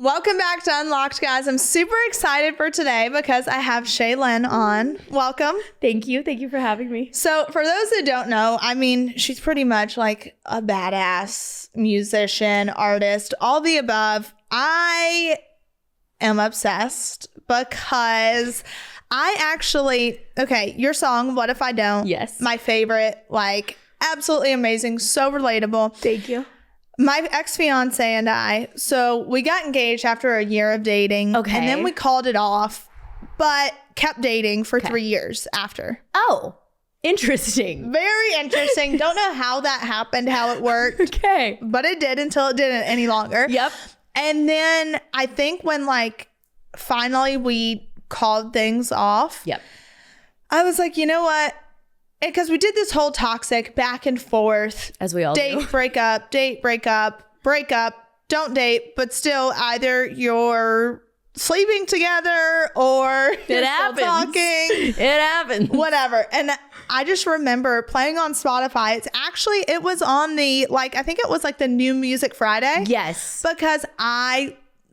Welcome back to Unlocked, guys. I'm super excited for today because I have Shaylen on. Welcome. Thank you. Thank you for having me. So for those that don't know, I mean, she's pretty much like a badass musician, artist, all the above. I am obsessed because your song, What If I Don't? Yes. My favorite, like absolutely amazing, so relatable. Thank you. My ex-fiance and I, so we got engaged after a year of dating. Okay. And then we called it off, but kept dating for 3 years after. Oh, interesting. Very interesting. Don't know how that happened, how it worked. Okay. But it did until it didn't any longer. Yep. And then I think when like finally we called things off. Yep. I was like, you know what? Because we did this whole toxic back and forth. As we all date, do. break up, break up, don't date, but still either you're sleeping together or you're still talking. It happens. Whatever. And I just remember playing on Spotify. It was on the, like, I think it was like the New Music Friday. Yes. Because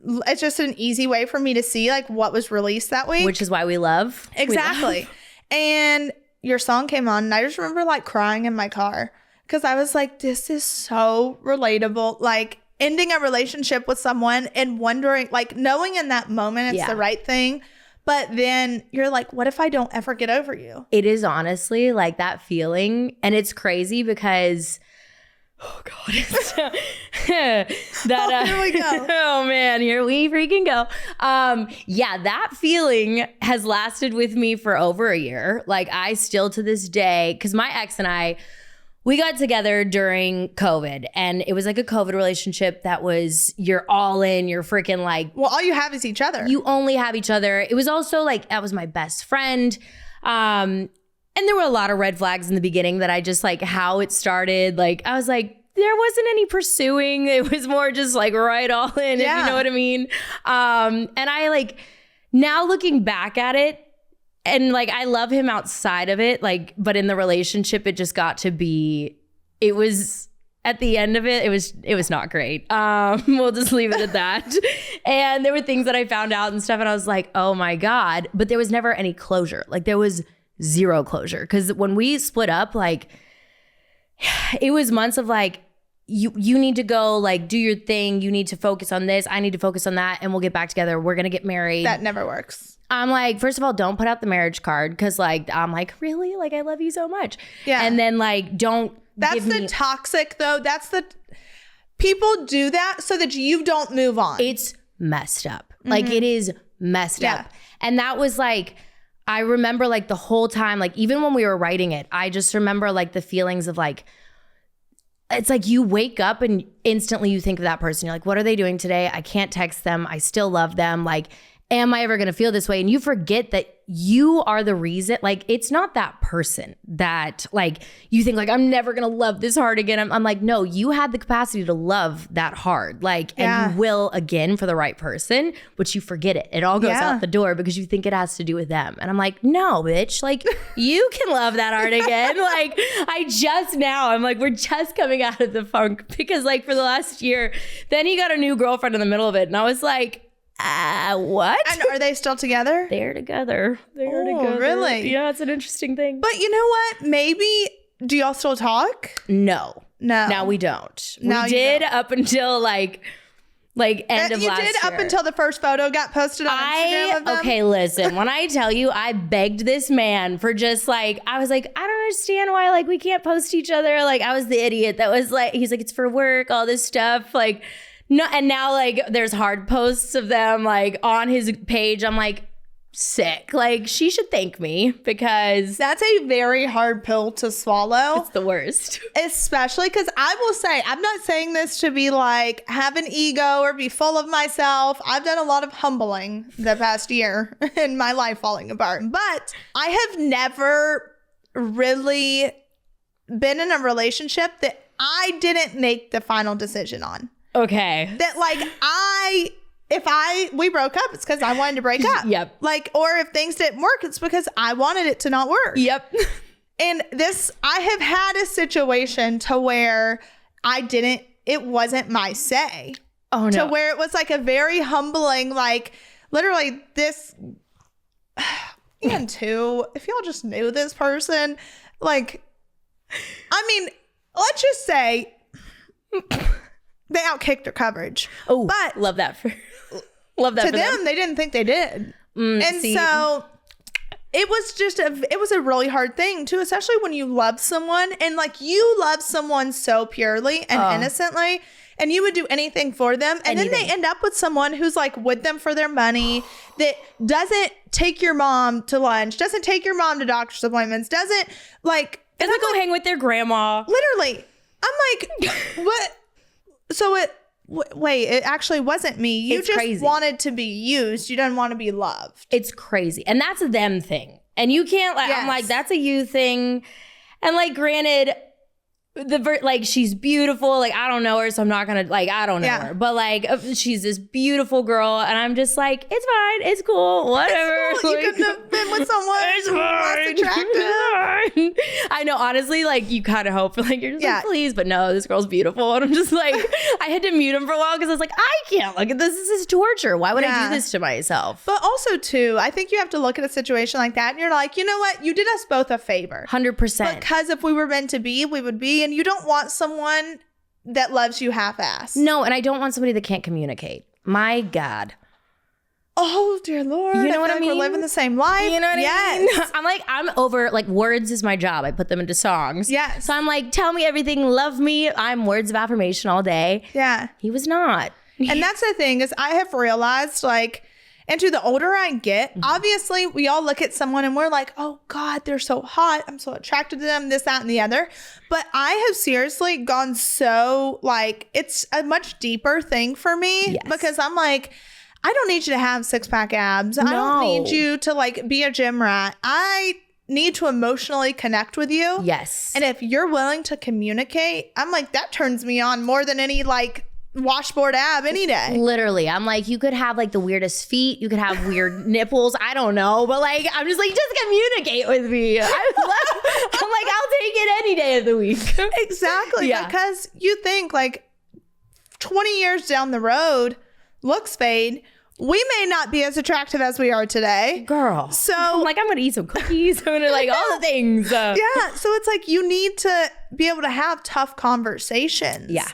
it's just an easy way for me to see like what was released that week. Which is why we love. Exactly. And your song came on and I just remember like crying in my car because I was like, this is so relatable. Like ending a relationship with someone and wondering, like knowing in that moment it's the right thing. But then you're like, what if I don't ever get over you? It is honestly like that feeling. And it's crazy because, oh God, here we go. Oh man, here we freaking go. That feeling has lasted with me for over a year. Like I still to this day, because my ex and I, we got together during COVID and it was like a COVID relationship that was, you're all in, you're freaking like. Well, all you have is each other. You only have each other. It was also like, that was my best friend. And there were a lot of red flags in the beginning that I just like how it started. Like I was like, there wasn't any pursuing. It was more just like right all in, if you know what I mean. And I like now looking back at it and like I love him outside of it, like, but in the relationship, it just got to be, it was at the end of it, it was not great. We'll just leave it at that. And there were things that I found out and stuff and I was like, oh my God, but there was never any closure. Like there was zero closure. Cause when we split up, like it was months of like, you need to go like do your thing. You need to focus on this. I need to focus on that. And we'll get back together. We're going to get married. That never works. I'm like, first of all, don't put out the marriage card. Cause like, I'm like, really? Like, I love you so much. Yeah. And then like, don't. That's the toxic though. People do that so that you don't move on. It's messed up. Like it is messed up. And that was like, I remember like the whole time, like even when we were writing it, I just remember like the feelings of like, it's like you wake up and instantly you think of that person. You're like, what are they doing today? I can't text them. I still love them. Like, am I ever going to feel this way? And you forget that you are the reason. Like, it's not that person that like you think like, I'm never going to love this hard again. I'm like, no, you had the capacity to love that hard. Like, and you will again for the right person, but you forget it. It all goes out the door because you think it has to do with them. And I'm like, no, bitch, like you can love that hard again. Like I'm like, we're just coming out of the funk because like for the last year, then he got a new girlfriend in the middle of it. And I was like, what? And are they still together? They're together. Really? Yeah, it's an interesting thing. But you know what? Maybe, do y'all still talk? No. Now we don't. Now we did up until like end of last year. You did up until the first photo got posted on Instagram of them? Okay, listen. When I tell you, I begged this man for just like, I was like, I don't understand why like we can't post each other. Like I was the idiot that was like, he's like, it's for work, all this stuff. Like, no, and now like there's hard posts of them like on his page. I'm like, sick. Like she should thank me because that's a very hard pill to swallow. It's the worst. Especially because I will say, I'm not saying this to be like have an ego or be full of myself. I've done a lot of humbling the past year in my life falling apart. But I have never really been in a relationship that I didn't make the final decision on. Okay. That like we broke up, it's because I wanted to break up. Yep. Like, or if things didn't work, it's because I wanted it to not work. Yep. And I have had a situation to where it wasn't my say. Oh, no. To where it was like a very humbling, like literally this. And two, if y'all just knew this person, like, I mean, let's just say they outkicked their coverage. Oh, but love that. Love that to for them, they didn't think they did. And see. so it was a really hard thing too, especially when you love someone and like you love someone so purely and innocently, and you would do anything for them. And then they end up with someone who's like with them for their money, that doesn't take your mom to lunch, doesn't take your mom to doctor's appointments, doesn't like, doesn't go hang with their grandma. Literally. I'm like, what? So wait, it actually wasn't me. You it's just crazy. wanted to be used. You didn't want to be loved. It's crazy. And that's a them thing. And you can't, like, I'm like, that's a you thing. And like, granted, like, she's beautiful. Like, I don't know her, so I'm not gonna, like, I don't know her. But like, she's this beautiful girl. And I'm just like, it's fine. It's cool. Whatever. It's cool. You couldn't have been with someone less attractive. I know, honestly, like, you kind of hope, like, you're just like, please, but no, this girl's beautiful. And I'm just like, I had to mute him for a while because I was like, I can't look at this. This is torture. Why would I do this to myself? But also, too, I think you have to look at a situation like that and you're like, you know what? You did us both a favor. 100%. Because if we were meant to be, we would be. And you don't want someone that loves you half-assed. No, and I don't want somebody that can't communicate. My God. Oh, dear Lord. You know what I mean? We're living the same life. You know what I mean? I'm like, I'm over, like, words is my job. I put them into songs. Yes. So I'm like, tell me everything, love me. I'm words of affirmation all day. Yeah. He was not. And that's the thing is I have realized, like, and to the older I get, obviously we all look at someone and we're like, oh God, they're so hot. I'm so attracted to them, this, that, and the other. But I have seriously gone so, like, it's a much deeper thing for me because I'm like, I don't need you to have 6-pack abs. I don't need you to, like, be a gym rat. I need to emotionally connect with you. Yes. And if you're willing to communicate, I'm like, that turns me on more than any, like, washboard ab any day. Literally. I'm like, you could have like the weirdest feet. You could have weird nipples. I don't know. But like, I'm just like, just communicate with me. I'm like, I'll take it any day of the week. Exactly. Yeah. Because you think like 20 years down the road, looks fade. We may not be as attractive as we are today. Girl. So I'm like, I'm going to eat some cookies. I'm going to like all the things. Yeah. So it's like, you need to be able to have tough conversations. Yeah.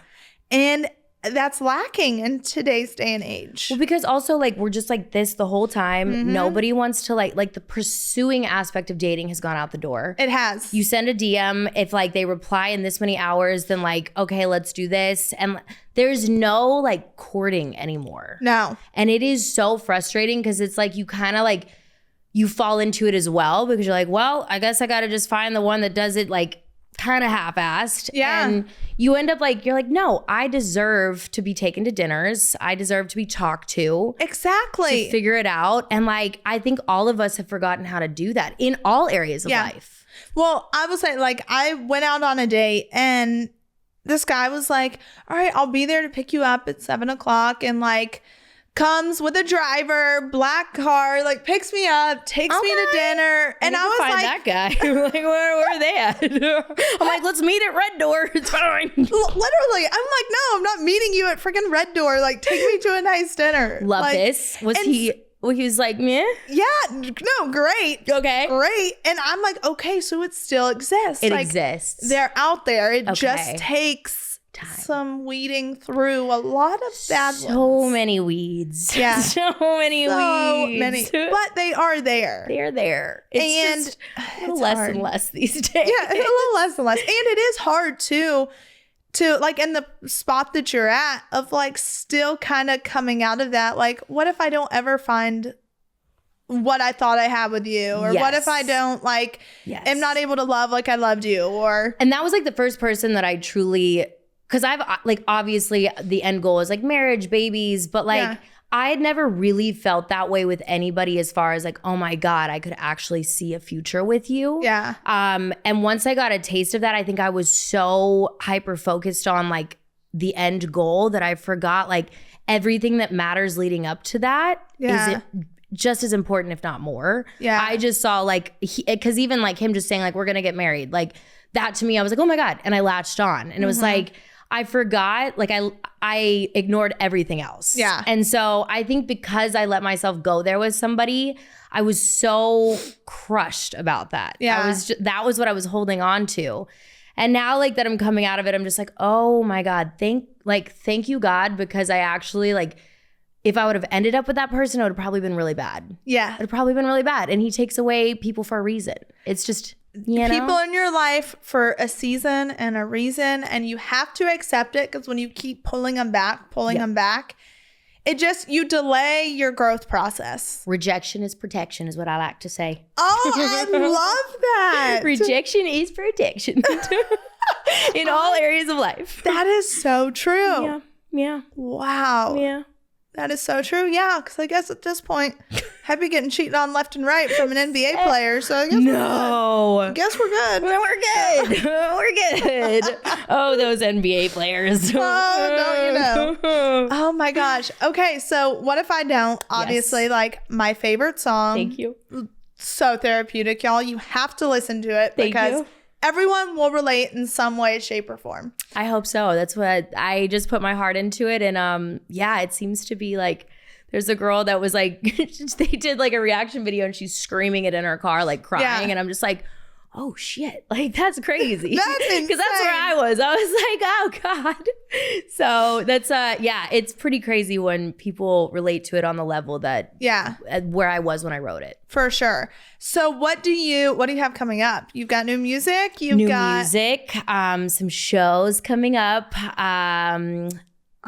And that's lacking in today's day and age. Well, because also like we're just like this the whole time. Nobody wants to like the pursuing aspect of dating has gone out the door. It has. You send a DM. If like they reply in this many hours, then like, okay, let's do this. And there's no like courting anymore. No. And it is so frustrating because it's like you kind of like you fall into it as well because you're like, well, I guess I got to just find the one that does it like kind of half-assed. Yeah. And you end up like, you're like, no, I deserve to be taken to dinners. I deserve to be talked to. Exactly. To figure it out. And like, I think all of us have forgotten how to do that in all areas of life. Well, I will say, like, I went out on a date and this guy was like, all right, I'll be there to pick you up at 7:00, and like comes with a driver, black car, like picks me up, takes me to dinner. And I was find like, that guy. Like, where are they at? I'm like, let's meet at Red Door. It's fine. Literally, I'm like, no, I'm not meeting you at freaking Red Door. Like, take me to a nice dinner. Love like, this. He was like, meh? Yeah, no, great. Okay. Great. And I'm like, okay, so it still exists. It like, exists. They're out there. It just takes time. Some weeding through a lot of bad ones. So many weeds. Yeah. So many weeds. But they are there. They're there. It's just a little less and less these days. Yeah, a little less and less. And it is hard too to like in the spot that you're at of like still kind of coming out of that. Like, what if I don't ever find what I thought I had with you? Or what if I don't like am not able to love like I loved you? And that was like the first person that I truly, because I've like obviously the end goal is like marriage, babies, but like I had never really felt that way with anybody as far as like, oh my God, I could actually see a future with you. Yeah. And once I got a taste of that, I think I was so hyper focused on like the end goal that I forgot like everything that matters leading up to that is just as important, if not more. Yeah. I just saw like, because even like him just saying like, we're going to get married, like that to me, I was like, oh my God. And I latched on and it was like, I forgot, like I ignored everything else. Yeah. And so I think because I let myself go there with somebody, I was so crushed about that. Yeah. That was what I was holding on to. And now like that I'm coming out of it, I'm just like, oh my God, thank you God, because I actually like, if I would have ended up with that person, it would have probably been really bad. Yeah. It would have probably been really bad. And he takes away people for a reason. It's just, people in your life for a season and a reason, and you have to accept it, because when you keep pulling them back, you delay your growth process. Rejection is protection is what I like to say. Oh, I love that. Rejection is protection in all areas of life. That is so true. Yeah. Wow. Yeah. That is so true. Yeah, because I guess at this point, I'd be getting cheated on left and right from an NBA player. So I guess we're good. I guess we're good. We're good. We're good. Oh, those NBA players. Oh, don't you know? Oh my gosh. Okay, so What If I Don't? Obviously, like my favorite song. Thank you. So therapeutic, y'all. You have to listen to it because everyone will relate in some way, shape, or form. I hope so. That's what I just put my heart into it. And it seems to be like, there's a girl that was like, they did like a reaction video and she's screaming it in her car, like crying. Yeah. And I'm just like, oh shit, like that's crazy. That's insane. Because that's where I was. I was like, oh God. So that's, it's pretty crazy when people relate to it on the level that, where I was when I wrote it. For sure. So what do you have coming up? You've got new music. You've got music, some shows coming up.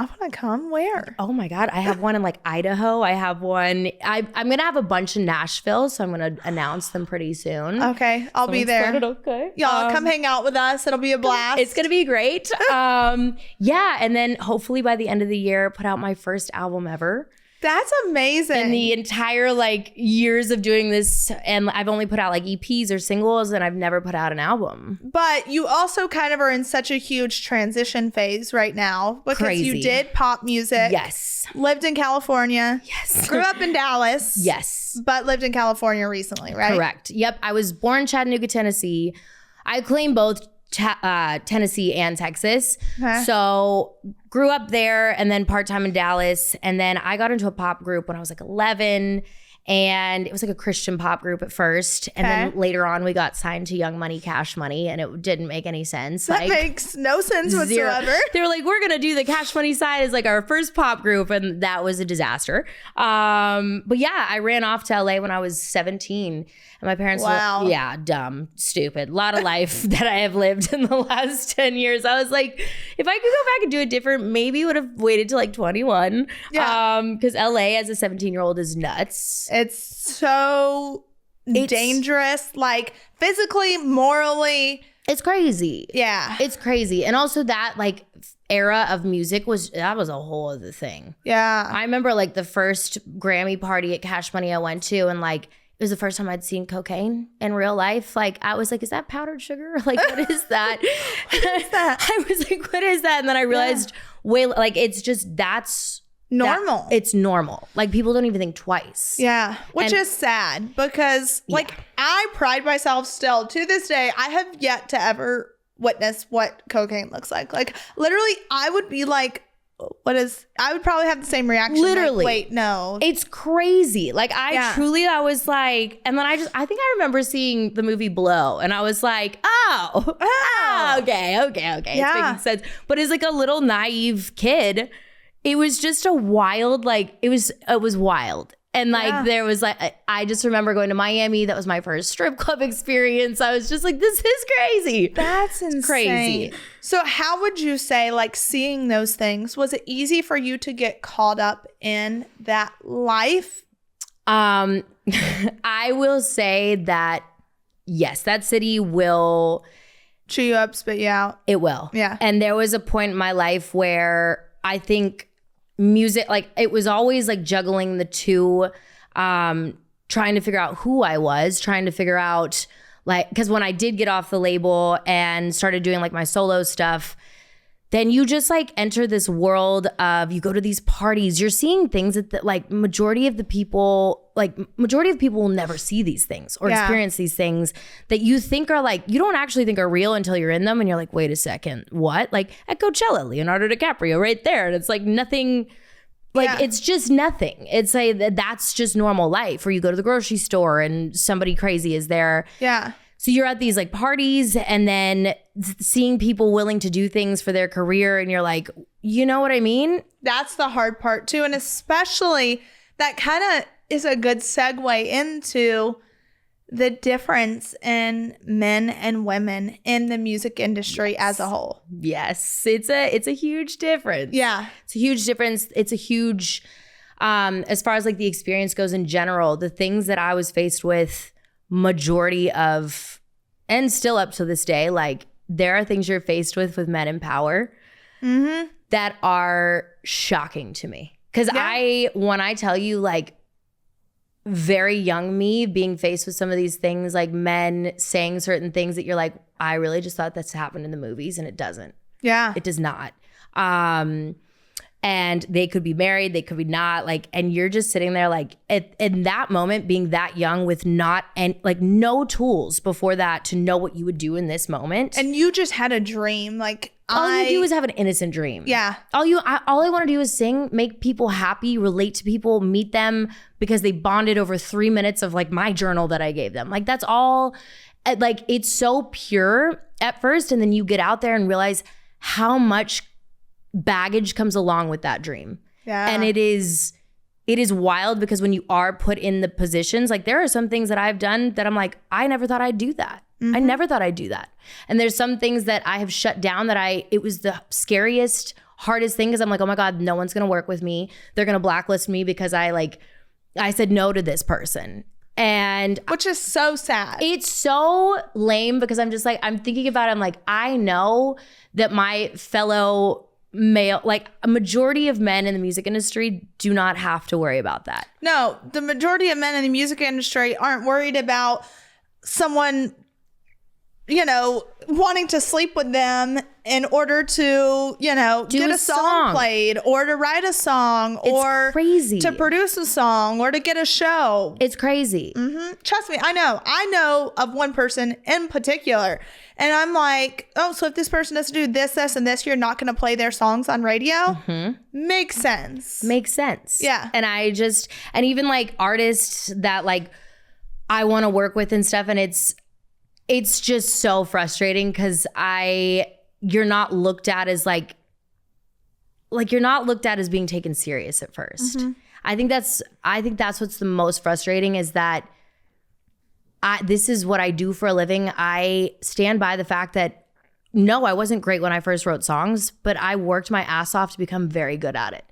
I want to come. Where? Oh my God. I have one in like Idaho. I have one. I'm going to have a bunch in Nashville. So I'm going to announce them pretty soon. Okay. I'll be there. Okay. Y'all come hang out with us. It'll be a blast. It's going to be great. And then hopefully by the end of the year, put out my first album ever. That's amazing. In the entire like years of doing this, and I've only put out like EPs or singles, and I've never put out an album. But you also kind of are in such a huge transition phase right now because you did pop music. Yes. Lived in California. Yes. Grew up in Dallas. Yes. But lived in California recently, right? Correct. Yep. I was born in Chattanooga, Tennessee. I claim both Tennessee and Texas. Okay. So grew up there and then part-time in Dallas. And then I got into a pop group when I was like 11. And it was like a Christian pop group at first. And then later on we got signed to Young Money, Cash Money. And it didn't make any sense. That makes no sense whatsoever. They were like, we're going to do the Cash Money side as like our first pop group. And that was a disaster. But yeah, I ran off to LA when I was 17. And my parents were, dumb, stupid. A lot of life that I have lived in the last 10 years. I was like, if I could go back and do it different, maybe would have waited till like 21. Yeah. Because LA as a 17-year-old is nuts. It's so dangerous, like physically, morally. It's crazy. Yeah. It's crazy. And also that like era of music was a whole other thing. Yeah. I remember like the first Grammy party at Cash Money I went to, and like it was the first time I'd seen cocaine in real life. Like I was like, is that powdered sugar? Like what is that? What is that? I was like, what is that? And then I realized it's just that's normal. It's normal. Like people don't even think twice. Yeah. Which is sad because like I pride myself still to this day. I have yet to ever witness what cocaine looks like. Like literally I would be like, I would probably have the same reaction. Literally. Like, wait, no. It's crazy. Like I was like, and then I think I remember seeing the movie Blow and I was like, okay. Yeah. It's making sense. But as like a little naive kid, it was just a wild, like it was wild. And like there was like, I just remember going to Miami. That was my first strip club experience. I was just like, this is crazy. That's insane. Crazy. So how would you say, like seeing those things, was it easy for you to get caught up in that life? I will say that, yes, that city will chew you up, spit you out. It will. Yeah. And there was a point in my life where I think music, like it was always like juggling the two, trying to figure out who I was, trying to figure out like, because when I did get off the label and started doing like my solo stuff, then you just like enter this world of, you go to these parties, you're seeing things that like majority of people will never see these things or experience these things that you think are like, you don't actually think are real until you're in them. And you're like, wait a second, what? Like at Coachella, Leonardo DiCaprio right there. And it's like nothing, like it's just nothing. It's like, that's just normal life. Or you go to the grocery store and somebody crazy is there. Yeah. So you're at these like parties and then seeing people willing to do things for their career. And you're like, you know what I mean? That's the hard part too. And especially that kind of is a good segue into the difference in men and women in the music industry as a whole. Yes. It's a huge difference. Yeah. It's a huge difference. It's a huge, as far as like the experience goes in general, the things that I was faced with majority of, and still up to this day, like there are things you're faced with men in power that are shocking to me. Because when I tell you like very young me being faced with some of these things, like men saying certain things that you're like, I really just thought that's happened in the movies, and it doesn't. Yeah. It does not. And they could be married, they could be not, like, and you're just sitting there like in that moment, being that young with no tools before that to know what you would do in this moment. And you just had a dream. Like all you do is have an innocent dream. Yeah. All I want to do is sing, make people happy, relate to people, meet them because they bonded over 3 minutes of like my journal that I gave them. Like that's all, like it's so pure at first. And then you get out there and realize how much baggage comes along with that dream. Yeah. And it is wild because when you are put in the positions, like there are some things that I've done that I'm like, I never thought I'd do that. I never thought I'd do that. And there's some things that I have shut down that it was the scariest, hardest thing because I'm like, oh my God, no one's going to work with me. They're going to blacklist me because I said no to this person. And which is so sad. It's so lame because I'm just like, I'm thinking about it. I'm like, I know that my fellow male, like a majority of men in the music industry do not have to worry about that. No, the majority of men in the music industry aren't worried about someone, wanting to sleep with them in order to, get a song played or to write a song or crazy to produce a song or to get a show. It's crazy. Trust me, I know of one person in particular. And I'm like, oh, so if this person doesn't do this, and this, you're not going to play their songs on radio? Makes sense. Yeah. And and even like artists that like I want to work with and stuff. And it's just so frustrating because you're not looked at as like you're not looked at as being taken serious at first. I think that's what's the most frustrating is that this is what I do for a living. I stand by the fact that no, I wasn't great when I first wrote songs, but I worked my ass off to become very good at it.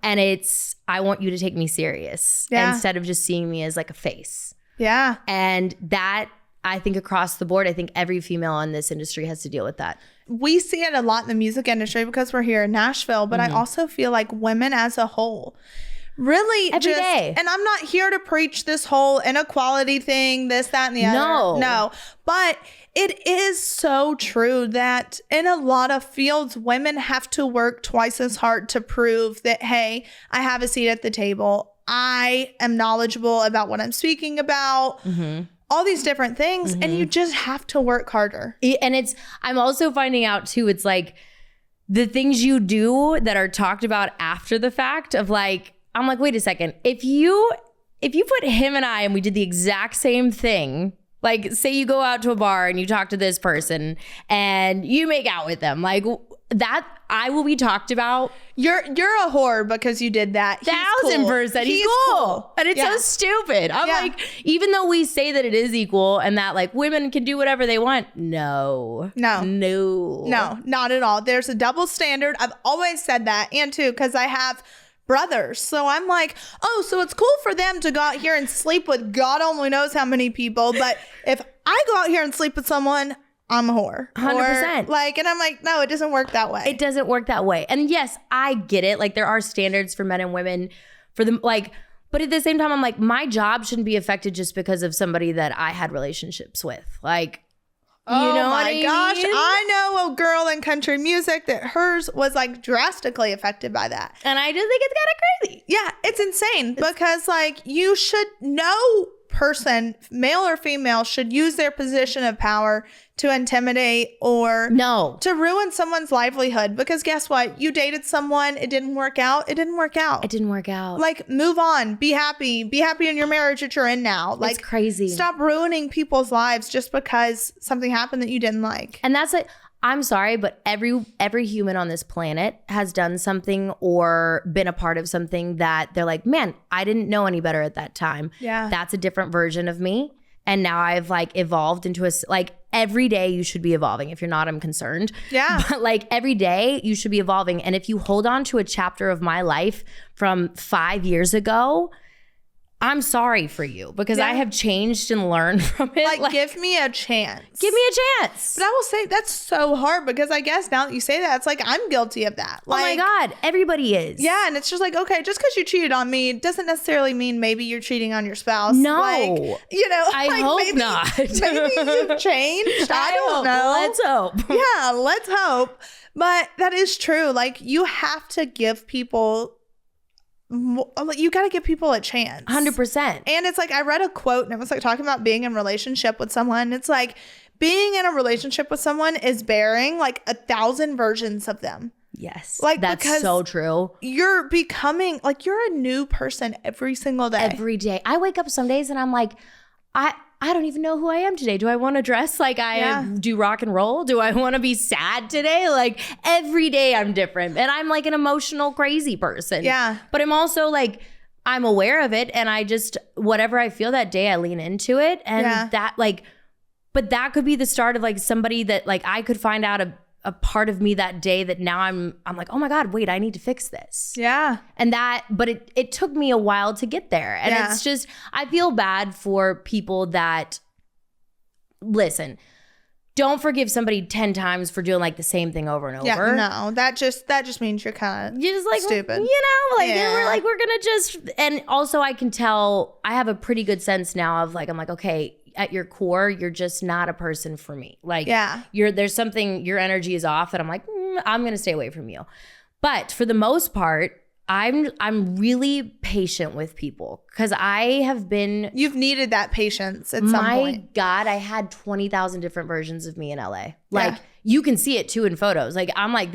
And I want you to take me serious instead of just seeing me as like a face. Yeah. And that, I think across the board, I think every female in this industry has to deal with that. We see it a lot in the music industry because we're here in Nashville, but I also feel like women as a whole really every day. And I'm not here to preach this whole inequality thing, this, that, and the other. No. But it is so true that in a lot of fields, women have to work twice as hard to prove that, hey, I have a seat at the table. I am knowledgeable about what I'm speaking about. All these different things. And you just have to work harder. And I'm also finding out too, it's like the things you do that are talked about after the fact of like, I'm like, wait a second. If you put him and I and we did the exact same thing, like say you go out to a bar and you talk to this person and you make out with them, like that I will be talked about. You're a whore because you did that. 1000%. He's cool. And it's so stupid. I'm like, even though we say that it is equal and that like women can do whatever they want. No, not at all. There's a double standard. I've always said that. And too, because I have brothers. So I'm like, oh, so it's cool for them to go out here and sleep with God only knows how many people. But if I go out here and sleep with someone, I'm a whore. 100%. And I'm like, no, it doesn't work that way. It doesn't work that way. And yes, I get it. Like there are standards for men and women for them. Like, but at the same time, I'm like, my job shouldn't be affected just because of somebody that I had relationships with. Like, Oh, you know my what I gosh. mean? I know a girl in country music that hers was like drastically affected by that. And I just think it's kind of crazy. Yeah, it's insane because like you should, no person, male or female, should use their position of power to intimidate or to ruin someone's livelihood. Because guess what? You dated someone, it didn't work out. It didn't work out. It didn't work out. Like, move on. Be happy. Be happy in your marriage that you're in now. Like, it's crazy. Stop ruining people's lives just because something happened that you didn't like. And that's like, I'm sorry, but every human on this planet has done something or been a part of something that they're like, man, I didn't know any better at that time. Yeah. That's a different version of me. And now I've like evolved into like every day you should be evolving. If you're not, I'm concerned. Yeah. But like every day you should be evolving. And if you hold on to a chapter of my life from 5 years ago, I'm sorry for you because I have changed and learned from it. Like, give me a chance. Give me a chance. But I will say that's so hard because I guess now that you say that, it's like I'm guilty of that. Like, oh my God, everybody is. Yeah, and it's just like, okay, just because you cheated on me doesn't necessarily mean maybe you're cheating on your spouse. No. Like, you know, I like hope not. Maybe you've changed. I don't know. Let's hope. Yeah, let's hope. But that is true. Like, you have to give people, you got to give people a chance. 100%. And it's like, I read a quote and it was like talking about being in a relationship with someone. It's like, being in a relationship with someone is bearing like 1,000 versions of them. Yes. Like, that's so true. You're becoming like, you're a new person every single day. Every day. I wake up some days and I'm like, I don't even know who I am today. Do I want to dress like I do rock and roll? Do I want to be sad today? Like every day I'm different. And I'm like an emotional, crazy person. Yeah. But I'm also like, I'm aware of it. And I just, whatever I feel that day, I lean into it. And that like, but that could be the start of like somebody that like I could find out a part of me that day that now I'm like, oh my God, wait, I need to fix this. Yeah. And but it took me a while to get there. And it's just, I feel bad for people that, listen, don't forgive somebody 10 times for doing like the same thing over and over. Yeah, no, that just means you're kind of just like stupid. You know, like we're gonna just, and also I can tell, I have a pretty good sense now of like, I'm like, okay, at your core, you're just not a person for me. Like, there's something, your energy is off that I'm like, I'm going to stay away from you. But for the most part, I'm really patient with people because I have been. You've needed that patience at some point. My God, I had 20,000 different versions of me in LA. Like, you can see it too in photos. Like, I'm like,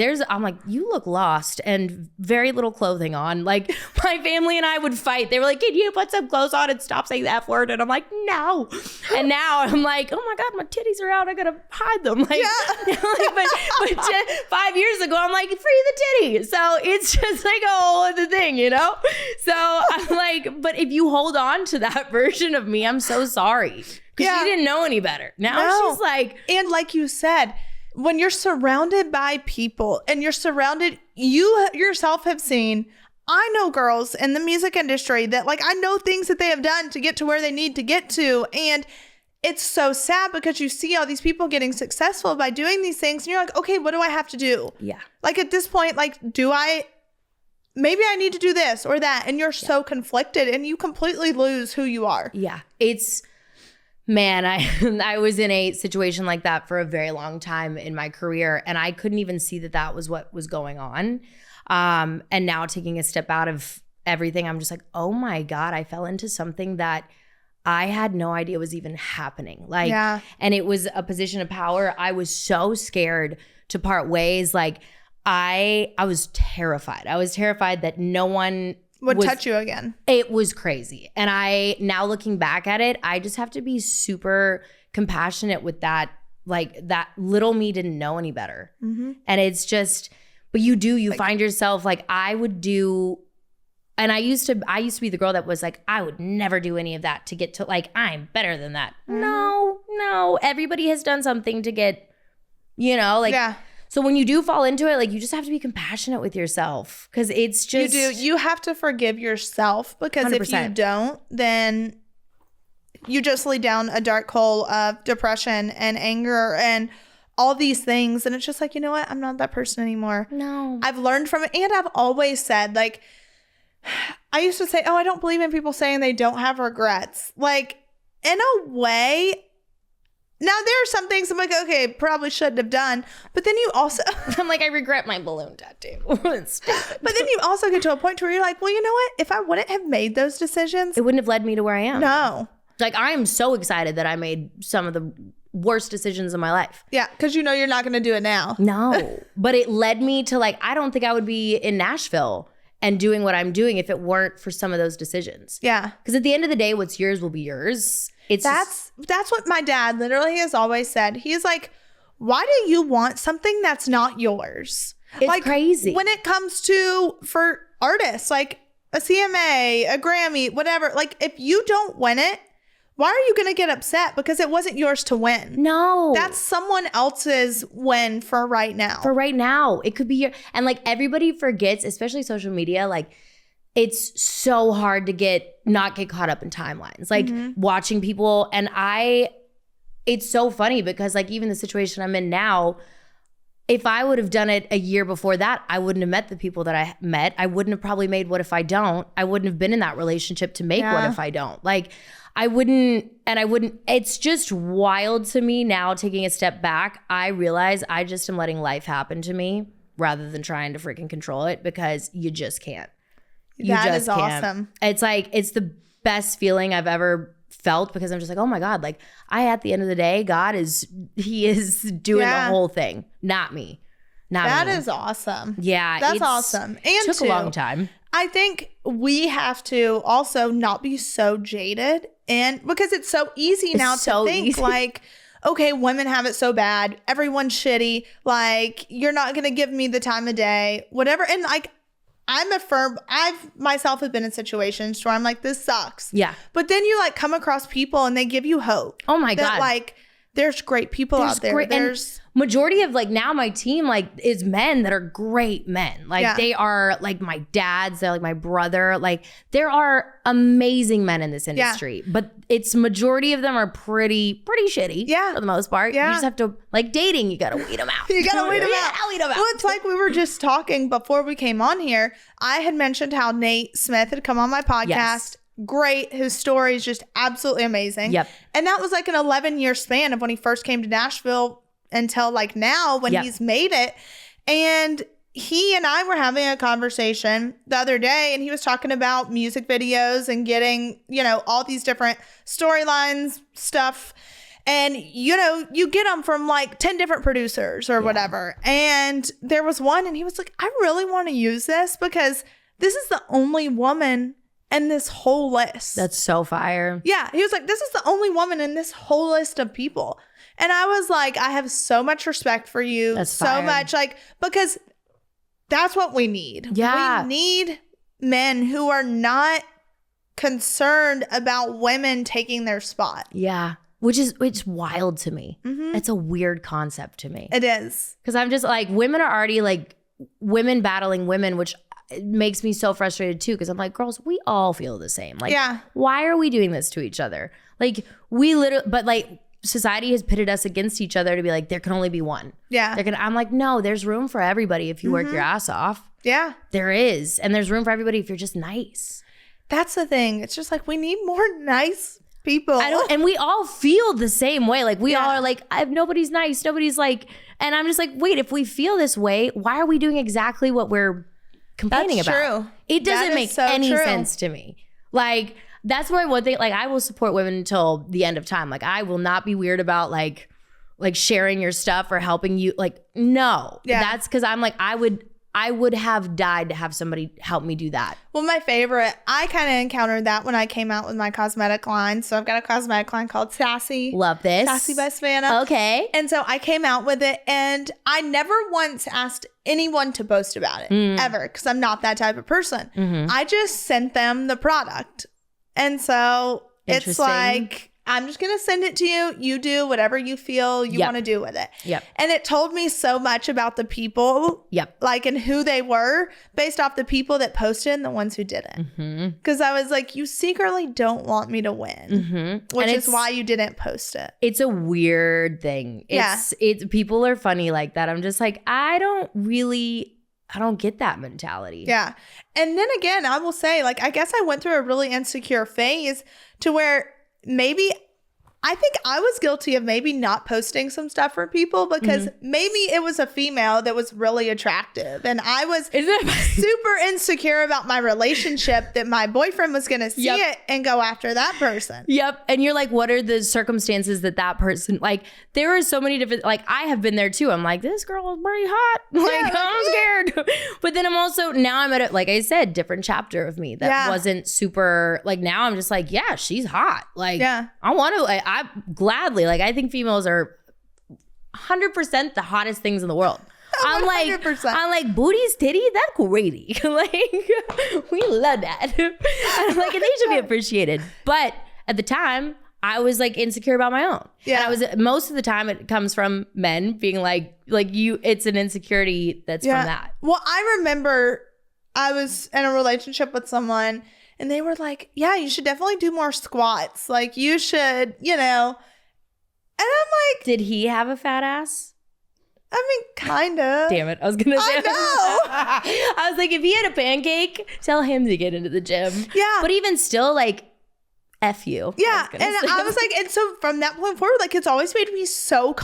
you look lost and very little clothing on. Like, my family and I would fight. They were like, can you put some clothes on and stop saying the F word? And I'm like, no. And now I'm like, oh my God, my titties are out. I gotta hide them. Like, but 5 years ago, I'm like, free the titties. So it's just like a whole other thing, you know? So I'm like, but if you hold on to that version of me, I'm so sorry. Because she didn't know any better. Now she's like. And like you said, when you're surrounded by people and you're surrounded, you yourself have seen, I know girls in the music industry that like, I know things that they have done to get to where they need to get to. And it's so sad because you see all these people getting successful by doing these things. And you're like, okay, what do I have to do? Yeah. Like at this point, like, maybe I need to do this or that. And you're so conflicted and you completely lose who you are. Yeah. Man, I was in a situation like that for a very long time in my career, and I couldn't even see that was what was going on. And now taking a step out of everything, I'm just like, oh my God, I fell into something that I had no idea was even happening. Like, and it was a position of power. I was so scared to part ways. Like, I was terrified. I was terrified that no one would touch you again. It was crazy. And now looking back at it, I just have to be super compassionate with that. Like, that little me didn't know any better. Mm-hmm. And it's just, but you find yourself like, I would do, and I used to be the girl that was like, I would never do any of that to get to like, I'm better than that. Mm-hmm. No, everybody has done something to get, like, so when you do fall into it, like, you just have to be compassionate with yourself because it's just. You have to forgive yourself because 100%. If you don't, then you just lead down a dark hole of depression and anger and all these things. And it's just like, you know what? I'm not that person anymore. No. I've learned from it. And I've always said, like, I used to say, I don't believe in people saying they don't have regrets. Like, in a way, Now, there are some things I'm like, okay, probably shouldn't have done. But then you also... I'm like, I regret my balloon tattoo. It's stupid. But then you also get to a point where you're like, well, you know what? If I wouldn't have made those decisions... It wouldn't have led me to where I am. No. Like, I am so excited that I made some of the worst decisions in my life. Yeah, because you know you're not going to do it now. No. But it led me to, like, I don't think I would be in Nashville and doing what I'm doing if it weren't for some of those decisions. Yeah. Because at the end of the day, what's yours will be yours. That's what my dad literally has always said. He's like, why do you want something that's not yours? It's like, crazy. When it comes to, for artists, like a CMA, a Grammy, whatever, like if you don't win it, why are you going to get upset? Because it wasn't yours to win. No. That's someone else's win for right now. For right now. It could be your, and like everybody forgets, especially social media, like it's so hard to not get caught up in timelines. Like watching people, and it's so funny because like even the situation I'm in now, if I would have done it a year before that, I wouldn't have met the people that I met. I wouldn't have probably made What If I Don't. I wouldn't have been in that relationship to make What If I Don't. Like I wouldn't, it's just wild to me now taking a step back. I realize I just am letting life happen to me rather than trying to freaking control it because you just can't. That is awesome. It's like, it's the best feeling I've ever felt because I'm just like, oh my God, like at the end of the day, he is doing the whole thing, not me. That is awesome. Yeah. That's awesome. And took a long time. I think we have to also not be so jaded, and because it's so easy now to think like, okay, women have it so bad. Everyone's shitty. Like, you're not going to give me the time of day, whatever. And like, I've myself have been in situations where I'm like, this sucks. Yeah. But then you like come across people and they give you hope. Oh my God. Like, there's great people out there. There's majority of like now my team like is men that are great men. Like they are like my dads, they're like my brother. Like there are amazing men in this industry, but it's majority of them are pretty shitty. Yeah. For the most part. Yeah. You just have to, like dating, you gotta weed them out. You gotta weed them out. Well, it's like we were just talking before we came on here. I had mentioned how Nate Smith had come on my podcast. Yes. Great. His story is just absolutely amazing. Yep. And that was like an 11-year span of when he first came to Nashville until like now when he's made it. And he and I were having a conversation the other day, and he was talking about music videos and getting, all these different storylines stuff. And, you get them from like 10 different producers or whatever. And there was one, and he was like, I really want to use this because this is the only woman in this whole list. That's so fire. Yeah. He was like, this is the only woman in this whole list of people. And I was like, I have so much respect for you. That's so fire. Much. Like, because that's what we need. Yeah. We need men who are not concerned about women taking their spot. Yeah. It's wild to me. Mm-hmm. It's a weird concept to me. It is. Because I'm just like, women are already like women battling women, which it makes me so frustrated too, because I'm like, girls, we all feel the same. Like, why are we doing this to each other? Like, but like society has pitted us against each other to be like, there can only be one. Yeah. I'm like, no, there's room for everybody if you work your ass off. Yeah. There is. And there's room for everybody if you're just nice. That's the thing. It's just like, we need more nice people. And we all feel the same way. Like, we all are like, nobody's nice. Nobody's like, and I'm just like, wait, if we feel this way, why are we doing exactly what we're complaining that's about? True. It doesn't make any sense to me. Like, that's why one thing, like, I will support women until the end of time. Like, I will not be weird about like sharing your stuff or helping you. Like, no. Yeah. That's because I'm like, I would have died to have somebody help me do that. Well, my favorite, I kind of encountered that when I came out with my cosmetic line. So I've got a cosmetic line called Sassy. Love this. Sassy by Savannah. Okay. And so I came out with it, and I never once asked anyone to boast about it ever, because I'm not that type of person. Mm-hmm. I just sent them the product. And so it's like, I'm just going to send it to you. You do whatever you feel you want to do with it. Yep. And it told me so much about the people, like, and who they were based off the people that posted and the ones who didn't. Because I was like, you secretly don't want me to win, which is why you didn't post it. It's a weird thing. It's people are funny like that. I'm just like, I don't get that mentality. Yeah. And then again, I will say, like, I guess I went through a really insecure phase to where maybe I think I was guilty of maybe not posting some stuff for people because maybe it was a female that was really attractive. And I was super insecure about my relationship that my boyfriend was going to see it and go after that person. Yep. And you're like, what are the circumstances that person, like, there are so many different, like, I have been there too. I'm like, this girl is pretty hot. Like, I'm scared. But then I'm also, now I'm at a, like I said, different chapter of me that wasn't super, like, now I'm just like, yeah, she's hot. Like, I want to, I gladly, like, I think females are 100% the hottest things in the world. I'm like, booties, titty, that's great. Like, we love that. I'm like, and they should be appreciated. But at the time, I was like insecure about my own. Yeah. And I was, most of the time it comes from men being like you, it's an insecurity that's from that. Well, I remember I was in a relationship with someone and they were like, yeah, you should definitely do more squats. Like, you should, you know. And I'm like, did he have a fat ass? I mean, kind of. Damn it. I was going to say. I know. I was like, if he had a pancake, tell him to get into the gym. Yeah. But even still, like, F you. Yeah. And I was like, and so from that point forward, like, it's always made me so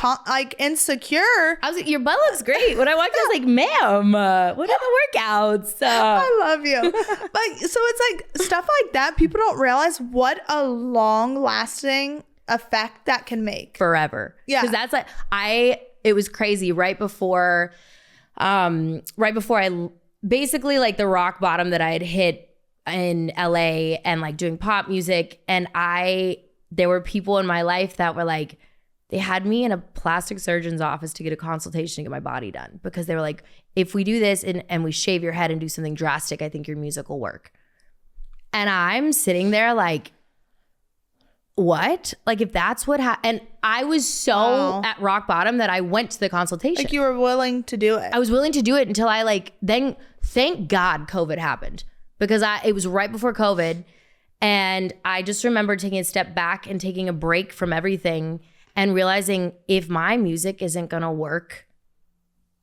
insecure. I was like, your butt looks great. When I walked in, I was like, ma'am, what are the workouts? I love you. But so it's like stuff like that. People don't realize what a long lasting effect that can make. Forever. Yeah. Because that's like, it was crazy right before I basically, like, the rock bottom that I had hit in LA and like doing pop music, and there were people in my life that were like, they had me in a plastic surgeon's office to get a consultation to get my body done, because they were like, if we do this and we shave your head and do something drastic, I think your music will work. And I'm sitting there like, what? Like, if that's what and I was so at rock bottom that I went to the consultation. Like, you were willing to do it. I was willing to do it until I then thank God COVID happened, because it was right before COVID. And I just remember taking a step back and taking a break from everything and realizing, if my music isn't going to work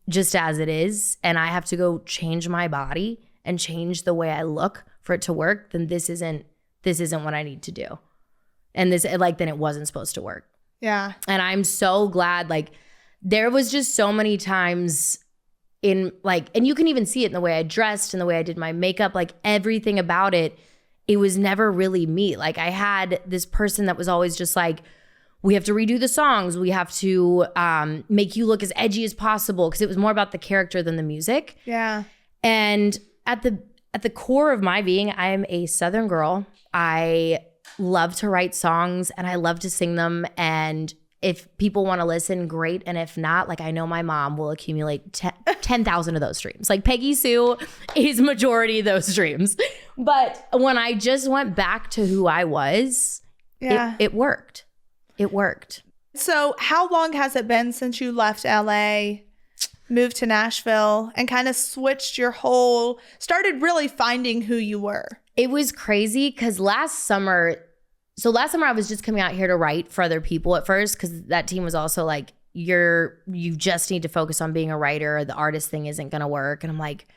just as it is, and I have to go change my body and change the way I look for it to work, then this isn't what I need to do. And then it wasn't supposed to work. Yeah. And I'm so glad, like, there was just so many times in, like, and you can even see it in the way I dressed and the way I did my makeup, like, everything about it, it was never really me. Like, I had this person that was always just like, we have to redo the songs. We have to make you look as edgy as possible, because it was more about the character than the music. Yeah. And at the core of my being, I am a Southern girl. I love to write songs and I love to sing them. And if people want to listen, great. And if not, like, I know my mom will accumulate 10,000 of those streams. Like, Peggy Sue is majority of those streams. But when I just went back to who I was, it worked. It worked. So how long has it been since you left LA, moved to Nashville, and kind of switched started really finding who you were? It was crazy because last summer I was just coming out here to write for other people at first, because that team was also like, you just need to focus on being a writer. The artist thing isn't going to work. And I'm like,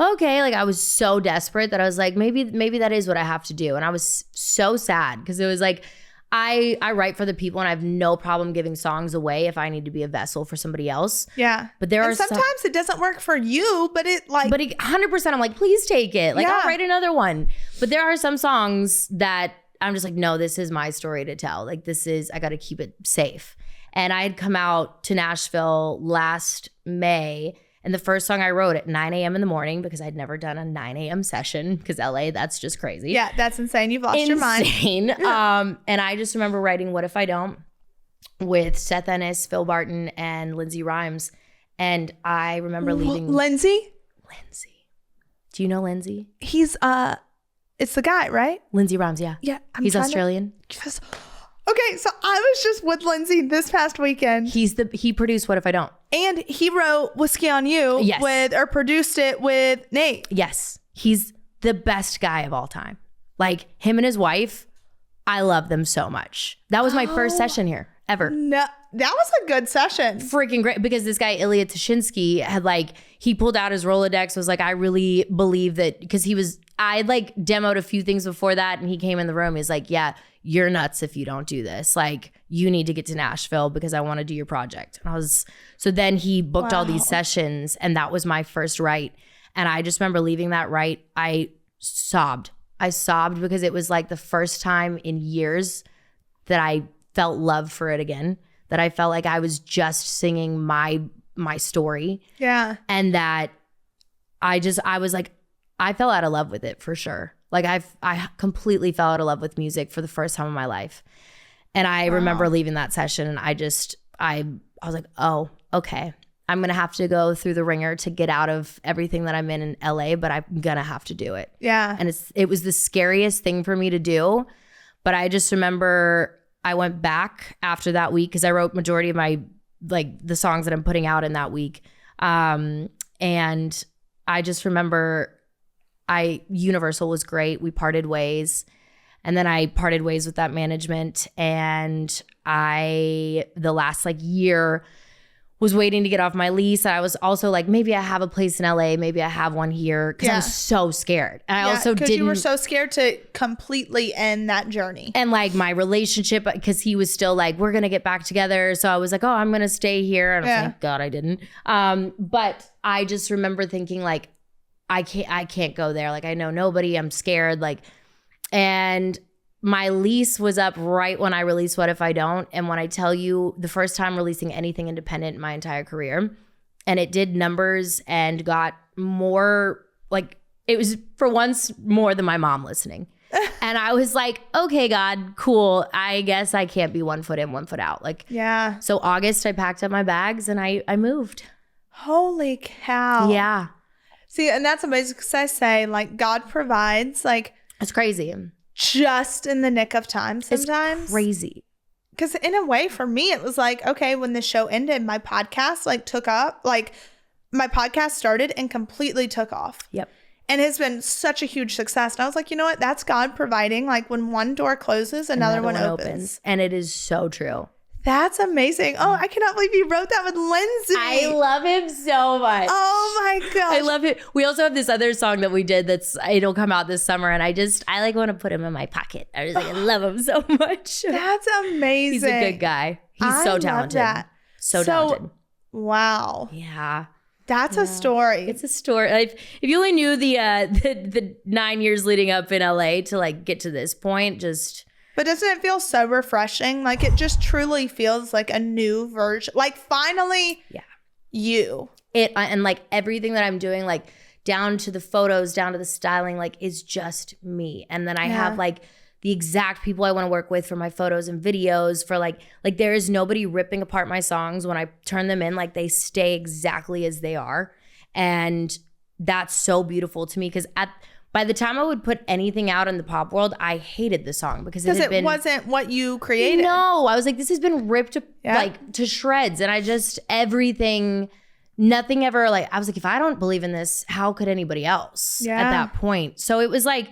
okay. Like, I was so desperate that I was like, maybe that is what I have to do. And I was so sad, because it was like, I write for the people and I have no problem giving songs away if I need to be a vessel for somebody else. Yeah. But sometimes it doesn't work for you, but 100% I'm like, please take it. Like, I'll write another one. But there are some songs that I'm just like, no, this is my story to tell. Like, I got to keep it safe. And I had come out to Nashville last May, and the first song I wrote at 9 a.m. in the morning, because I'd never done a 9 a.m. session, because LA, that's just crazy. Yeah, that's insane. You've lost your mind. And I just remember writing What If I Don't with Seth Ennis, Phil Barton, and Lindsay Rhymes. And I remember leaving. Lindsay? Do you know Lindsay? He's, it's the guy, right? Lindsay Rhymes, yeah. Yeah. He's Australian. Okay, so I was just with Lindsay this past weekend. He produced What If I Don't? And he wrote Whiskey on You or produced it with Nate. Yes. He's the best guy of all time. Like, him and his wife, I love them so much. That was my first session here ever. No, that was a good session. Freaking great. Because this guy, Ilya Tashinsky, had he pulled out his Rolodex, was like, I really believe that, because he was I'd like demoed a few things before that, and he came in the room. He's like, yeah, you're nuts if you don't do this. Like, you need to get to Nashville because I want to do your project. And so then he booked all these sessions, and that was my first write. And I just remember leaving that write, I sobbed. I sobbed because it was like the first time in years that I felt love for it again, that I felt like I was just singing my story. Yeah. And that I was like, I fell out of love with it for sure. Like I completely fell out of love with music for the first time in my life. And I remember leaving that session, and I was like, oh, okay. I'm going to have to go through the ringer to get out of everything that I'm in LA, but I'm going to have to do it. Yeah. And it was the scariest thing for me to do. But I just remember I went back after that week because I wrote majority of my, like, the songs that I'm putting out in that week. And I just remember Universal was great. We parted ways. And then I parted ways with that management. And the last like year was waiting to get off my lease. I was also like, maybe I have a place in LA. Maybe I have one here. Because I was so scared. And I also didn't. You were so scared to completely end that journey. And like my relationship, because he was still like, we're going to get back together. So I was like, oh, I'm going to stay here. And thank God I didn't. But I just remember thinking like, I can't go there. Like, I know nobody. I'm scared. Like, and my lease was up right when I released What If I Don't. And when I tell you, the first time releasing anything independent in my entire career, and it did numbers and got more, like, it was for once more than my mom listening. And I was like, okay, God, cool. I guess I can't be 1 foot in, 1 foot out. Like, yeah. So August, I packed up my bags and I moved. Holy cow. Yeah. See, and that's amazing because I say, like, God provides, like, it's crazy. Just in the nick of time sometimes. It's crazy. Because in a way, for me, it was like, okay, when the show ended, my podcast like took up, like my podcast started and completely took off. Yep. And has been such a huge success. And I was like, you know what? That's God providing. Like when one door closes, another one opens. And it is so true. That's amazing. Oh, I cannot believe you wrote that with Lindsay. I love him so much. Oh my gosh. I love it. We also have this other song that we did it'll come out this summer. And I like want to put him in my pocket. I was like, I love him so much. That's amazing. He's a good guy. He's so talented. Love that. So talented. Wow. Yeah. That's a story. It's a story. If you only knew the 9 years leading up in LA to like get to this point, But doesn't it feel so refreshing? Like it just truly feels like a new version. Like finally, you. And like everything that I'm doing, like down to the photos, down to the styling, like is just me. And then I have like the exact people I want to work with for my photos and videos. For like there is nobody ripping apart my songs when I turn them in. Like they stay exactly as they are, and that's so beautiful to me because by the time I would put anything out in the pop world, I hated the song because it wasn't what you created. No, I was like, this has been ripped like to shreds. And nothing ever, like, I was like, if I don't believe in this, how could anybody else at that point? So it was like,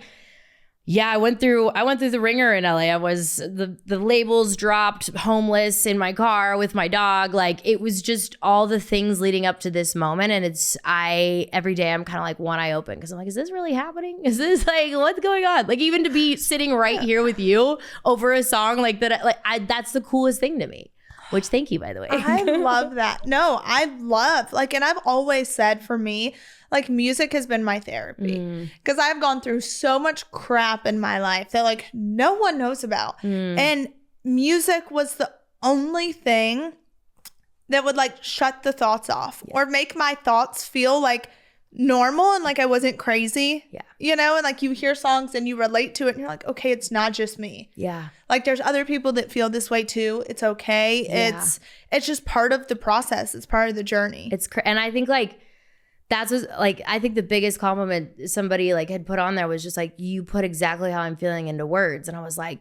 I went through the ringer in LA. I was the labels dropped, homeless in my car with my dog. Like it was just all the things leading up to this moment. And every day I'm kind of like one eye open because I'm like, is this really happening? Is this like, what's going on? Like even to be sitting right here with you over a song like that, that's the coolest thing to me. Which thank you, by the way. I love that. No, I love and I've always said for me, like music has been my therapy because I've gone through so much crap in my life that like no one knows about. And music was the only thing that would like shut the thoughts off or make my thoughts feel like normal and like I wasn't crazy. Yeah. You know, and like you hear songs and you relate to it and you're like, okay, it's not just me. Yeah. Like there's other people that feel this way too. It's okay. Yeah. It's just part of the process. It's part of the journey. And I think like that's what, like, I think the biggest compliment somebody like had put on there was just like, you put exactly how I'm feeling into words. And I was like,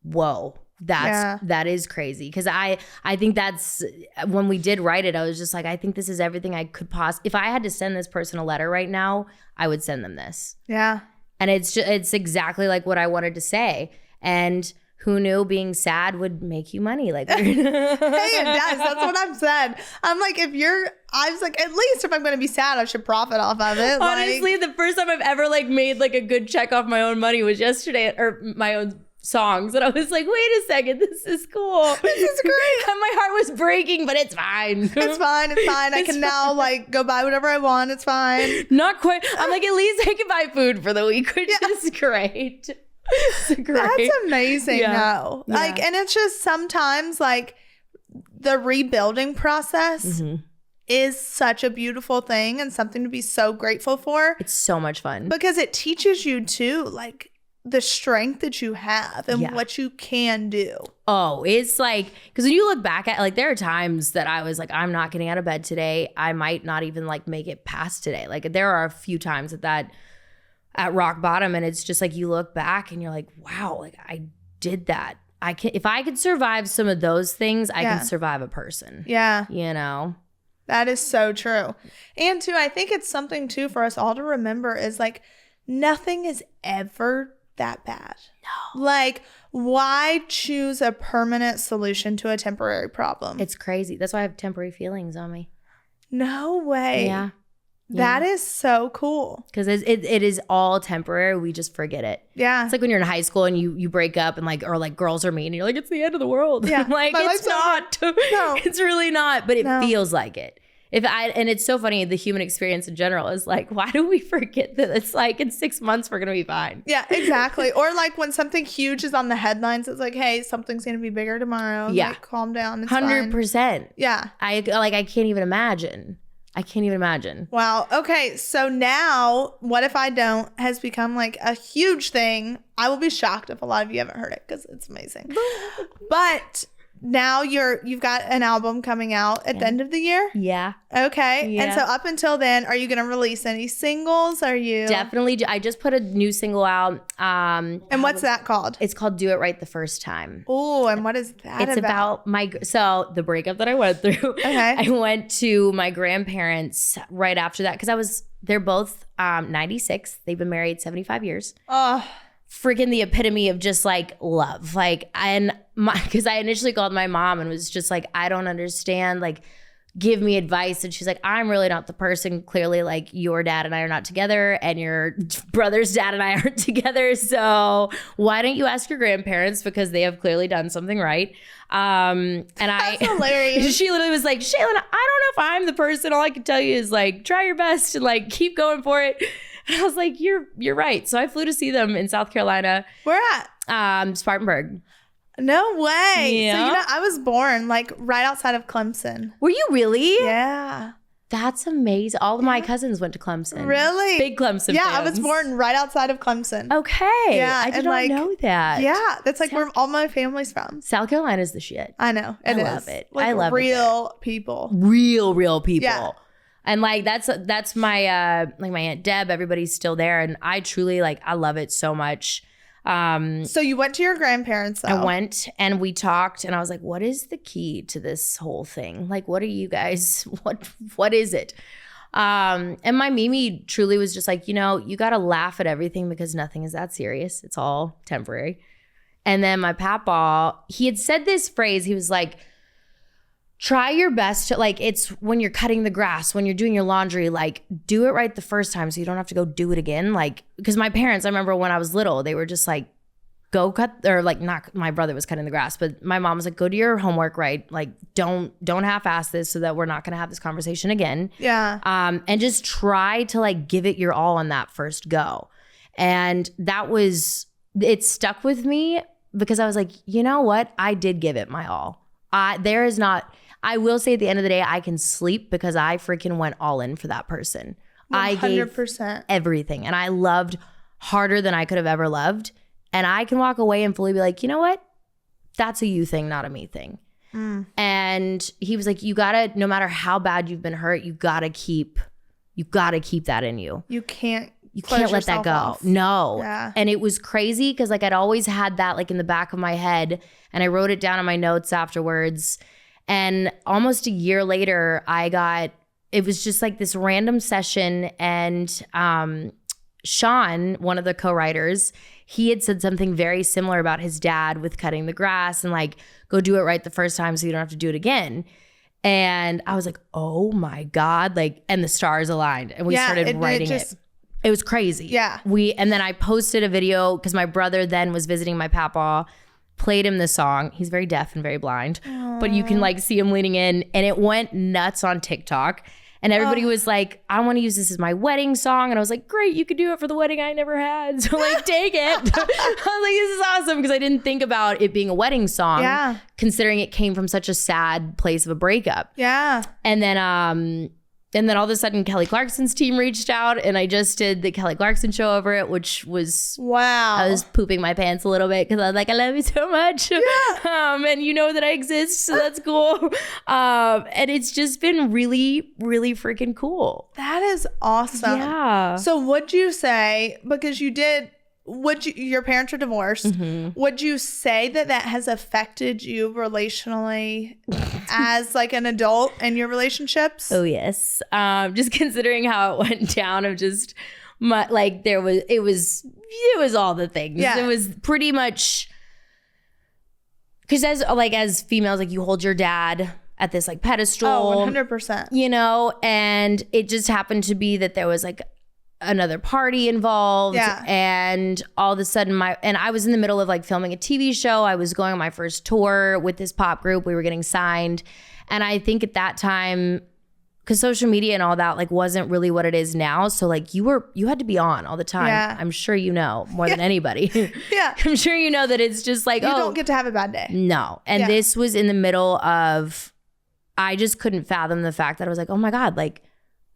whoa, that is crazy. Cause I think that's when we did write it, I was just like, I think this is everything I could if I had to send this person a letter right now, I would send them this. Yeah. And it's exactly like what I wanted to say. And who knew being sad would make you money? Like, hey, it does. That's what I've said. I'm like, I was like, at least if I'm going to be sad, I should profit off of it. Honestly, the first time I've ever like made like a good check off my own money was yesterday, or my own songs. And I was like, wait a second, this is cool. This is great. And my heart was breaking, but it's fine. It's fine. It's fine. I can now like go buy whatever I want. It's fine. Not quite. I'm like, at least I can buy food for the week, which is great. It's great. That's amazing though. Yeah. Like, and it's just sometimes like the rebuilding process is such a beautiful thing and something to be so grateful for. It's so much fun. Because it teaches you too, like the strength that you have and what you can do. Oh, it's like, because when you look back at, like, there are times that I was like, I'm not getting out of bed today. I might not even like make it past today. Like there are a few times at rock bottom, and it's just like you look back and you're like, wow, like I did that. If I could survive some of those things, I can survive a person. Yeah. You know? That is so true. And too, I think it's something too for us all to remember is like nothing is ever that bad. No. Like, why choose a permanent solution to a temporary problem? It's crazy. That's why I have temporary feelings on me. No way. Yeah. That is so cool. Because it is all temporary. We just forget it. Yeah. It's like when you're in high school and you break up and like, or like girls are mean and you're like, it's the end of the world. Yeah. I'm like, it's not. No. It's really not. But it feels like it. And it's so funny, the human experience in general is like, why do we forget that it's like in 6 months we're going to be fine? Yeah, exactly. Or like when something huge is on the headlines, it's like, hey, something's going to be bigger tomorrow. Yeah. Like, calm down. It's 100%. fine. Yeah. I can't even imagine. Wow. Okay. So now What If I Don't has become like a huge thing. I will be shocked if a lot of you haven't heard it because it's amazing. But now you've got an album coming out at the end of the year? Yeah. Okay. Yeah. And so up until then, are you going to release any singles? Are you? Definitely. I just put a new single out. And what's that called? It's called Do It Right the First Time. Oh, and what is that It's about so the breakup that I went through. Okay. I went to my grandparents right after that because they're both 96. They've been married 75 years. Oh. Freaking the epitome of just like love. Like, because I initially called my mom and was just like, I don't understand, like, give me advice. And she's like, I'm really not the person. Clearly, like, your dad and I are not together and your brother's dad and I aren't together. So why don't you ask your grandparents, because they have clearly done something right. And That's hilarious. She literally was like, Shaylen, I don't know if I'm the person. All I can tell you is like, try your best and like keep going for it. And I was like, you're right. So I flew to see them in South Carolina. Where at? Spartanburg. No way. Yeah. So, I was born like right outside of Clemson. Were you really? Yeah. That's amazing. All of my cousins went to Clemson. Really? Big Clemson Yeah, fans. I was born right outside of Clemson. Okay. Yeah, I did and, not like, know that. Yeah, that's like where all my family's from. South Carolina's the shit. I know. I love it. Like I love real people. Real people. Yeah. And like that's my like my Aunt Deb, everybody's still there. And I truly I love it so much. So you went to your grandparents though. I went and we talked and I was like, what is the key to this whole thing? Like, what are you guys, what is it? And my Mimi truly was just like, you got to laugh at everything because nothing is that serious. It's all temporary. And then my papa, he had said this phrase. He was like, try your best to it's when you're cutting the grass, when you're doing your laundry, do it right the first time so you don't have to go do it again. Because my parents, I remember when I was little, they were just like, go cut, or not, my brother was cutting the grass, but my mom was like, go do your homework right. Don't half-ass this so that we're not going to have this conversation again. Yeah. And just try to give it your all on that first go. And it stuck with me because I was like, you know what? I did give it my all. I will say at the end of the day, I can sleep because I freaking went all in for that person. 100%. I gave everything and I loved harder than I could have ever loved. And I can walk away and fully be like, you know what? That's a you thing, not a me thing. And he was like, you gotta, no matter how bad you've been hurt, you gotta keep that in you. You can't let that go. Off. No. Yeah. And it was crazy because I'd always had that in the back of my head and I wrote it down in my notes afterwards. And almost a year later, it was just this random session and Sean, one of the co-writers, he had said something very similar about his dad with cutting the grass and like, go do it right the first time so you don't have to do it again. And I was like, oh my God, like, and the stars aligned and we started writing it. It was crazy. Yeah. And then I posted a video because my brother then was visiting my papaw, played him the song. He's very deaf and very blind, but you can like see him leaning in, and it went nuts on TikTok. And everybody was like, I want to use this as my wedding song. And I was like, great, you could do it for the wedding I never had. So like, take it. I was like, this is awesome. Because I didn't think about it being a wedding song, considering it came from such a sad place of a breakup. Yeah. And then all of a sudden Kelly Clarkson's team reached out and I just did the Kelly Clarkson show over it, which was, wow. I was pooping my pants a little bit because I was like, I love you so much. Yeah. And you know that I exist, so that's cool. And it's just been really, really freaking cool. That is awesome. Yeah. So would you say, because your parents are divorced, would you say that has affected you relationally as like an adult in your relationships? Oh yes. Just considering how it went down of just like it was all the things. Yeah. It was pretty much because as females, like you hold your dad at this like pedestal. Oh, 100%. You know, and it just happened to be that there was like another party involved, and all of a sudden I was in the middle of like filming a TV show. I was going on my first tour with this pop group. We were getting signed, and I think at that time, because social media and all that like wasn't really what it is now, so like you had to be on all the time. I'm sure you know more than anybody. I'm sure you know that it's just like you don't get to have a bad day. No. And this was in the middle of, I just couldn't fathom the fact that I was like, oh my God, like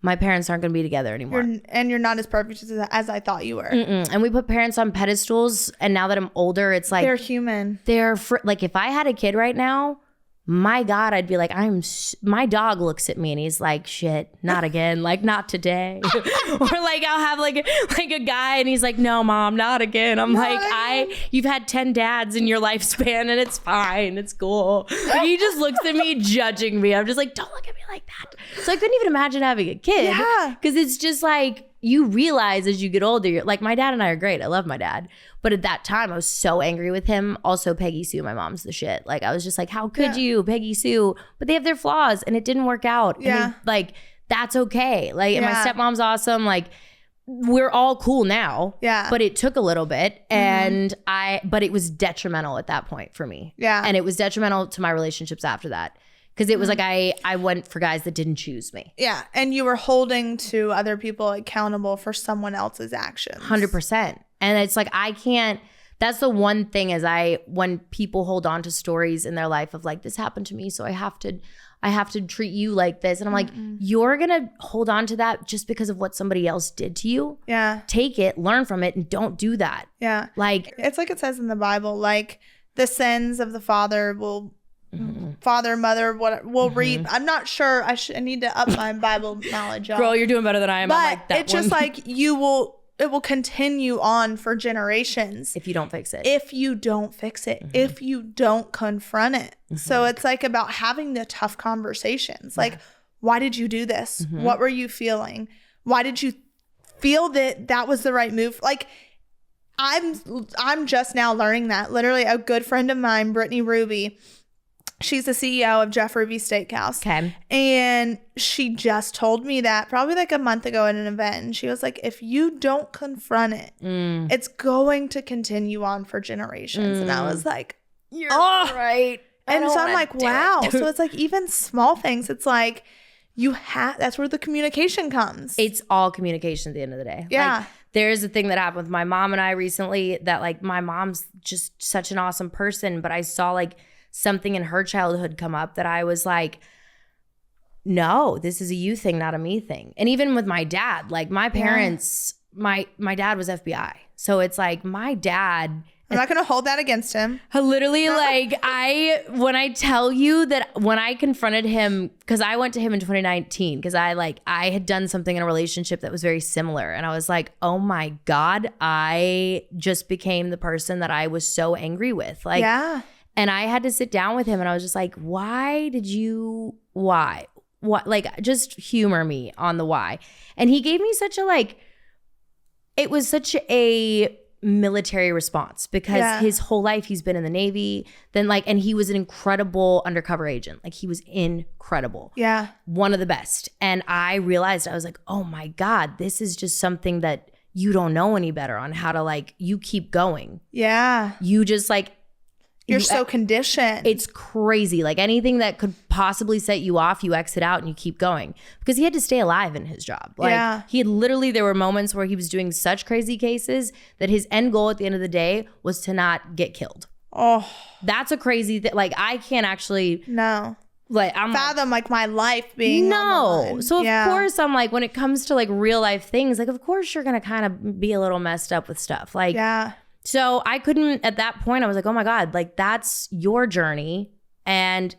my parents aren't going to be together anymore. You're not as perfect as I thought you were. And we put parents on pedestals. And now that I'm older, it's like, they're human. Like if I had a kid right now, my God, I'd be like, my dog looks at me and he's like, shit, not again. Like, not today. Or like, I'll have like a guy and he's like, no, mom, not again. I'm you've had 10 dads in your lifespan and it's fine. It's cool. Like, he just looks at me judging me. I'm just like, don't look at me like that. So I couldn't even imagine having a kid. Yeah. Because it's just like, you realize as you get older, you're like, my dad and I are great. I love my dad. But at that time, I was so angry with him. Also, Peggy Sue, my mom's the shit. Like, I was just like, how could you, Peggy Sue? But they have their flaws and it didn't work out. Yeah. And like, that's okay. Like, and my stepmom's awesome. Like, we're all cool now. Yeah. But it took a little bit. And but it was detrimental at that point for me. Yeah. And it was detrimental to my relationships after that. Because it was like I went for guys that didn't choose me. Yeah. And you were holding to other people accountable for someone else's actions. 100%. And it's like, I can't, that's the one thing is when people hold on to stories in their life of like, this happened to me, so I have to treat you like this. And I'm like, you're going to hold on to that just because of what somebody else did to you. Yeah. Take it, learn from it, and don't do that. Yeah. Like, it's like it says in the Bible, like the sins of the father will father, mother, what will reap. I'm not sure. I need to up my Bible knowledge. Girl, you're doing better than I am. But like that it's just like it will continue on for generations if you don't fix it. If you don't fix it, if you don't confront it. So it's like about having the tough conversations. Like, why did you do this? What were you feeling? Why did you feel that was the right move? Like, I'm just now learning that. Literally, a good friend of mine, Brittany Ruby, she's the CEO of Jeff Ruby's Steakhouse. Okay. And she just told me that probably like a month ago at an event. And she was like, if you don't confront it, it's going to continue on for generations. And I was like, you're right. And so I'm like, wow. So it's like even small things. It's like that's where the communication comes. It's all communication at the end of the day. Yeah. Like, there's a thing that happened with my mom and I recently that like my mom's just such an awesome person. But I saw like something in her childhood come up that I was like, no, this is a you thing, not a me thing. And even with my dad, like my parents, my dad was FBI. So it's like my dad. I'm not going to hold that against him. Literally, like when I tell you that when I confronted him, because I went to him in 2019, because I had done something in a relationship that was very similar. And I was like, oh my God, I just became the person that I was so angry with. Like, yeah. And I had to sit down with him and I was just like, why? What? Like, just humor me on the why. And he gave me such a like, it was such a military response because his whole life he's been in the Navy, then like, and he was an incredible undercover agent. Like he was incredible. Yeah. One of the best. And I realized, I was like, oh my God, this is just something that you don't know any better on how to like, you keep going. Yeah. You just like, you're so conditioned. It's crazy. Like anything that could possibly set you off, you exit out and you keep going because he had to stay alive in his job. Like he had literally, there were moments where he was doing such crazy cases that his end goal at the end of the day was to not get killed. Oh, that's a crazy thing. Like I can't actually like I'm fathom like my life being on the line. So of course I'm like, when it comes to like real life things, like of course you're gonna kind of be a little messed up with stuff. Like so I couldn't, at that point, I was like, oh my God, like that's your journey. And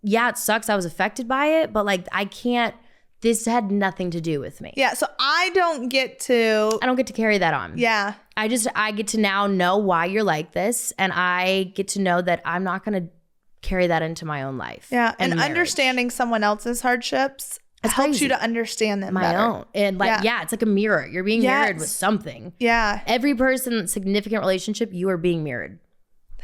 it sucks I was affected by it, but like I can't, this had nothing to do with me. Yeah, so I don't get to carry that on. Yeah. I get to now know why you're like this. And I get to know that I'm not going to carry that into my own life. Yeah, and understanding someone else's hardships helps you to understand them better. Own. And like, it's like a mirror. You're being mirrored with something. Yeah. Every person, significant relationship, you are being mirrored.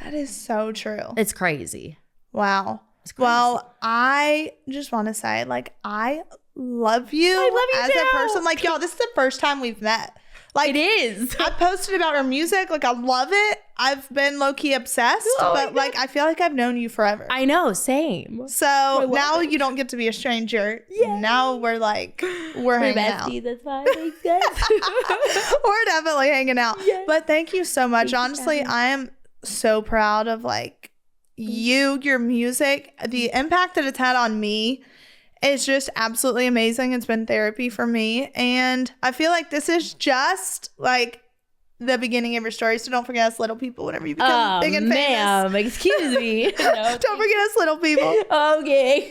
That is so true. It's crazy. Wow. It's crazy. Well, I just want to say, like, I love you, as a person. Like, y'all, this is the first time we've met. Like, it is. I posted about her music. Like, I love it. I've been low-key obsessed, but like, I feel like I've known you forever. I know, same. So now you don't get to be a stranger. Yeah. Now we're like, we're hanging out. That's fine. Thanks, guys. We're definitely hanging out. Yes. But thank you so much. Honestly, I am so proud of like your music, the impact that it's had on me. It's just absolutely amazing. It's been therapy for me. And I feel like this is just like the beginning of your story. So don't forget us little people whenever you become big and famous. Excuse me. No, don't forget us little people. Okay.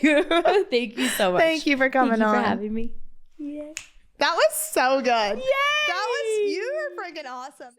Thank you so much. Thank you for coming on. Thank you for having me. Yeah. That was so good. Yay! You were freaking awesome.